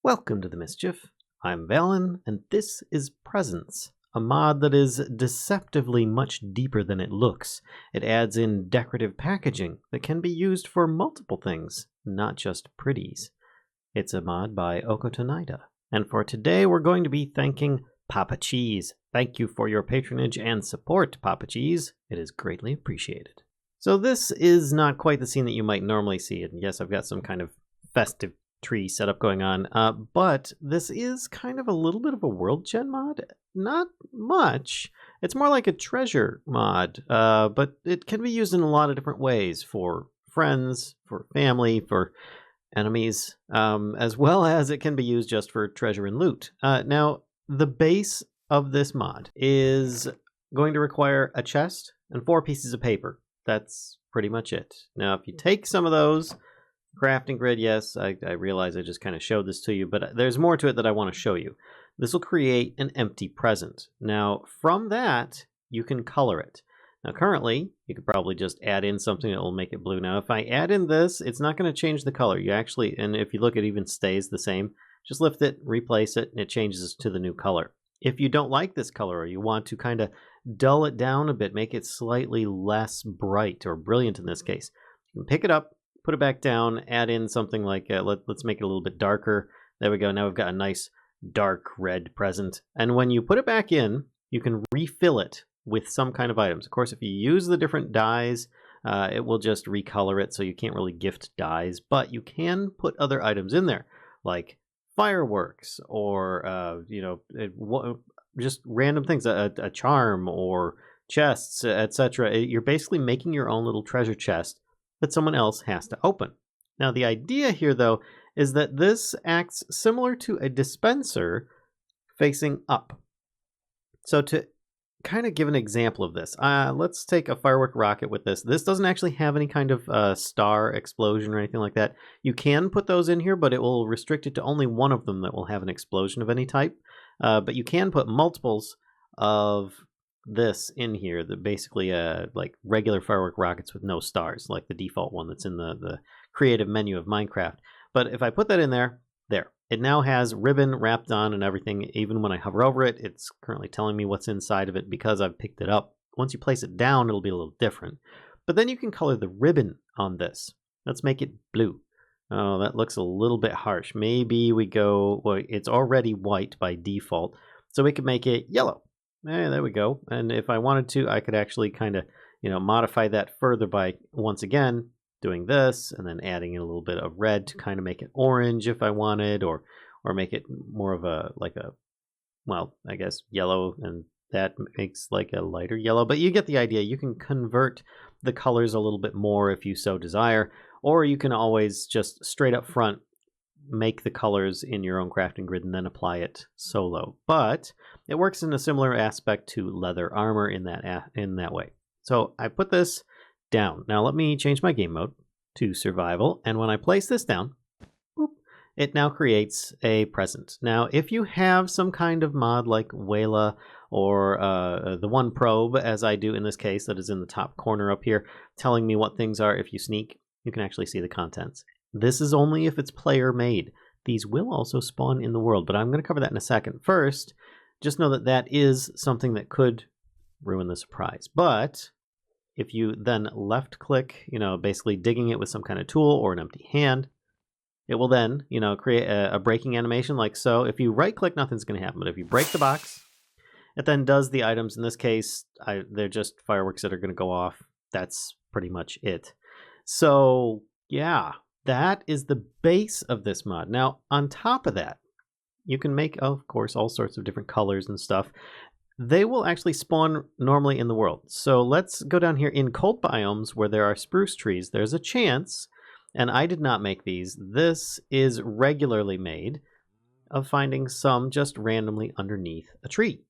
Welcome to the Mischief. I'm Valen, and this is Presence, a mod that is deceptively much deeper than it looks. It adds in decorative packaging that can be used for multiple things, not just pretties. It's a mod by Ochotonida, and for today we're going to be thanking Papa Cheese. Thank you for your patronage and support, Papa Cheese. It is greatly appreciated. So this is not quite the scene that you might normally see, and yes, I've got some kind of festive tree setup going on, but this is kind of a little bit of a world gen mod. Not much. It's more like a treasure mod, but it can be used in a lot of different ways for friends, for family, for enemies, as well as it can be used just for treasure and loot. Now, the base of this mod is going to require a chest and 4 pieces of paper. That's pretty much it. Now, if you take some of those, crafting grid, yes, I realize I just kind of showed this to you, but there's more to it that I want to show you. This will create an empty present. Now, from that, you can color it. Now, currently, you could probably just add in something that will make it blue. Now, if I add in this, it's not going to change the color. You actually, and if you look, it even stays the same. Just lift it, replace it, and it changes to the new color. If you don't like this color, or you want to kind of dull it down a bit, make it slightly less bright, or brilliant in this case, you can pick it up, put it back down, add in something like, let's make it a little bit darker. There we go. Now we've got a nice dark red present. And when you put it back in, you can refill it with some kind of items. Of course, if you use the different dyes, it will just recolor it, so you can't really gift dyes, but you can put other items in there, like fireworks, or, just random things, a charm, or chests, etc. You're basically making your own little treasure chest that someone else has to open. Now, the idea here, though, is that this acts similar to a dispenser facing up. So to kind of give an example of this, let's take a firework rocket with this. This doesn't actually have any kind of star explosion or anything like that. You can put those in here, but it will restrict it to only one of them that will have an explosion of any type. But you can put multiples of this in here, that basically like regular firework rockets with no stars, like the default one that's in the creative menu of Minecraft. But if I put that in there, it now has ribbon wrapped on and everything. Even when I hover over it, it's currently telling me what's inside of it because I've picked it up. Once you place it down, it'll be a little different. But then you can color the ribbon on this. Let's make it blue. Oh, that looks a little bit harsh. Maybe we go, well, it's already white by default, so we could make it yellow. There we go. And if I wanted to, I could actually kind of, modify that further by, once again, doing this and then adding in a little bit of red to kind of make it orange if I wanted, or make it more of a, well, I guess yellow, and that makes like a lighter yellow. But you get the idea. You can convert the colors a little bit more if you so desire, or you can always just straight up front make the colors in your own crafting grid and then apply it solo. But it works in a similar aspect to leather armor in that way. So I put this down. Now let me change my game mode to survival, and when I place this down, boop, it now creates a present. Now if you have some kind of mod like Wayla, or the one probe, as I do in this case, that is in the top corner up here, telling me what things are, if you sneak, you can actually see the contents. This is only if it's player made. These will also spawn in the world, but I'm going to cover that in a second. First, just know that that is something that could ruin the surprise. But if you then left click, basically digging it with some kind of tool or an empty hand, it will then, create a breaking animation like so. If you right click, nothing's going to happen. But if you break the box, it then does the items. In this case, they're just fireworks that are going to go off. That's pretty much it. So yeah, that is the base of this mod. Now, on top of that, you can make, of course, all sorts of different colors and stuff. They will actually spawn normally in the world. So let's go down here in cold biomes where there are spruce trees. There's a chance, and I did not make these. This is regularly made, of finding some just randomly underneath a tree.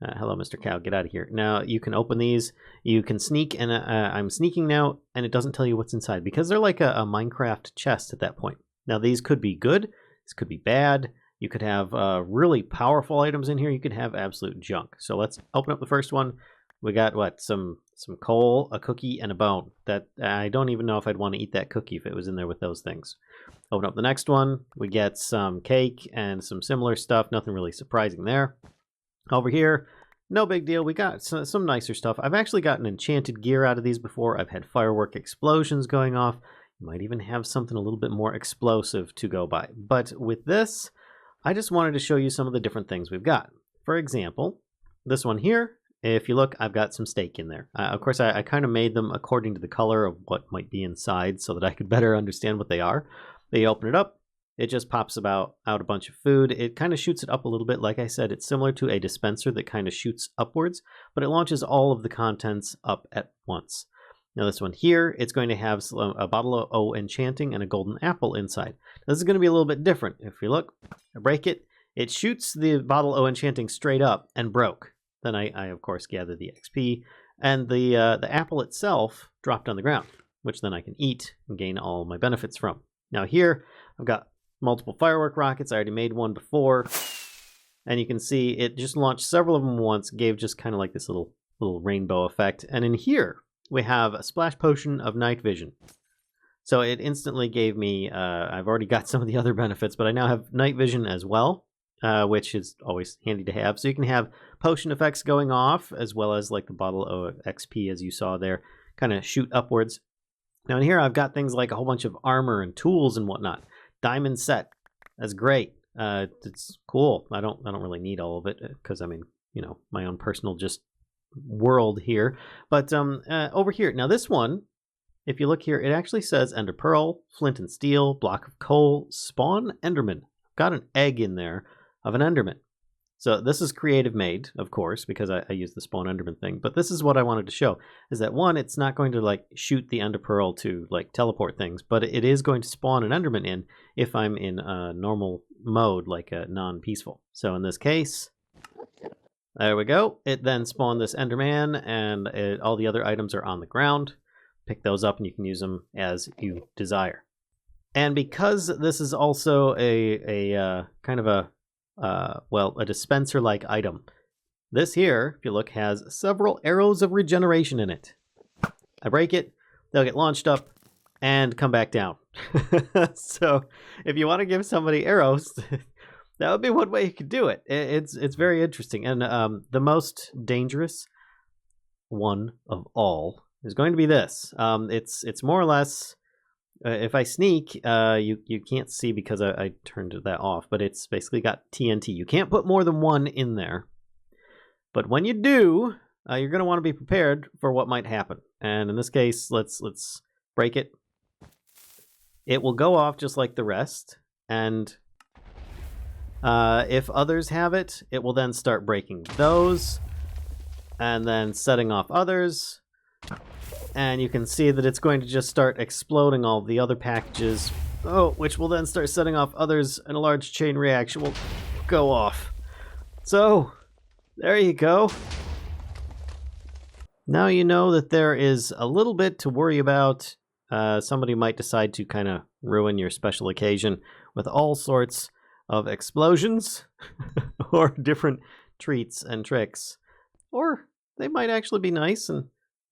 Hello, Mr. Cow, get out of here. Now, you can open these, you can sneak, and I'm sneaking now, and it doesn't tell you what's inside, because they're like a Minecraft chest at that point. Now, these could be good, this could be bad. You could have really powerful items in here, you could have absolute junk. So let's open up the first one. We got, what, some coal, a cookie, and a bone. That I don't even know if I'd want to eat that cookie if it was in there with those things. Open up the next one. We get some cake and some similar stuff. Nothing really surprising there. Over here, no big deal. We got some nicer stuff. I've actually gotten enchanted gear out of these before. I've had firework explosions going off. You might even have something a little bit more explosive to go by. But with this, I just wanted to show you some of the different things we've got. For example, this one here, if you look, I've got some steak in there. Of course, I kind of made them according to the color of what might be inside so that I could better understand what they are. They open it up. It just pops out a bunch of food. It kind of shoots it up a little bit. Like I said, it's similar to a dispenser that kind of shoots upwards, but it launches all of the contents up at once. Now this one here, it's going to have a bottle of O Enchanting and a golden apple inside. Now, this is going to be a little bit different. If you look, I break it, it shoots the bottle O Enchanting straight up and broke. Then I of course gather the XP, and the apple itself dropped on the ground, which then I can eat and gain all my benefits from. Now here, I've got multiple firework rockets. I already made one before, and you can see it just launched several of them once, gave just kind of like this little rainbow effect. And in here, we have a splash potion of night vision. So it instantly gave me, I've already got some of the other benefits, but I now have night vision as well, which is always handy to have. So you can have potion effects going off, as well as like the bottle of XP, as you saw there, kind of shoot upwards. Now in here, I've got things like a whole bunch of armor and tools and whatnot. Diamond set. That's great. It's cool. I don't really need all of it because I mean, you know, my own personal just world here. But over here, now this one, if you look here, it actually says Ender Pearl, Flint and Steel, Block of Coal, Spawn Enderman. I've got an egg in there of an Enderman. So this is creative made, of course, because I used the Spawn Enderman thing. But this is what I wanted to show, is that one, it's not going to like shoot the Ender Pearl to like teleport things, but it is going to spawn an Enderman in if I'm in a normal mode, like a non-peaceful. So in this case, there we go. It then spawned this Enderman, and all the other items are on the ground. Pick those up and you can use them as you desire. And because this is also a kind of a dispenser-like item, this here, if you look, has several arrows of regeneration in it. I break it, they'll get launched up and come back down. So if you want to give somebody arrows, that would be one way you could do it. It's very interesting. And the most dangerous one of all is going to be this. It's more or less, if I sneak, you can't see because I turned that off, but it's basically got TNT. You can't put more than one in there. But when you do, you're going to want to be prepared for what might happen. And in this case, let's break it. It will go off just like the rest. And if others have it, it will then start breaking those and then setting off others. And you can see that it's going to just start exploding all the other packages, which will then start setting off others, and a large chain reaction will go off. So, there you go. Now you know that there is a little bit to worry about. Somebody might decide to kind of ruin your special occasion with all sorts of explosions or different treats and tricks. Or they might actually be nice and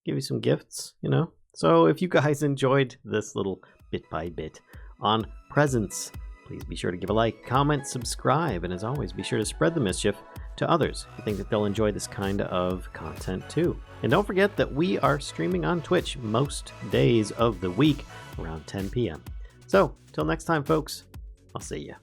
give you some gifts, you know? So if you guys enjoyed this little bit by bit on presents, please be sure to give a like, comment, subscribe, and as always, be sure to spread the mischief to others who think that they'll enjoy this kind of content too. And don't forget that we are streaming on Twitch most days of the week around 10 p.m. So, till next time, folks, I'll see ya.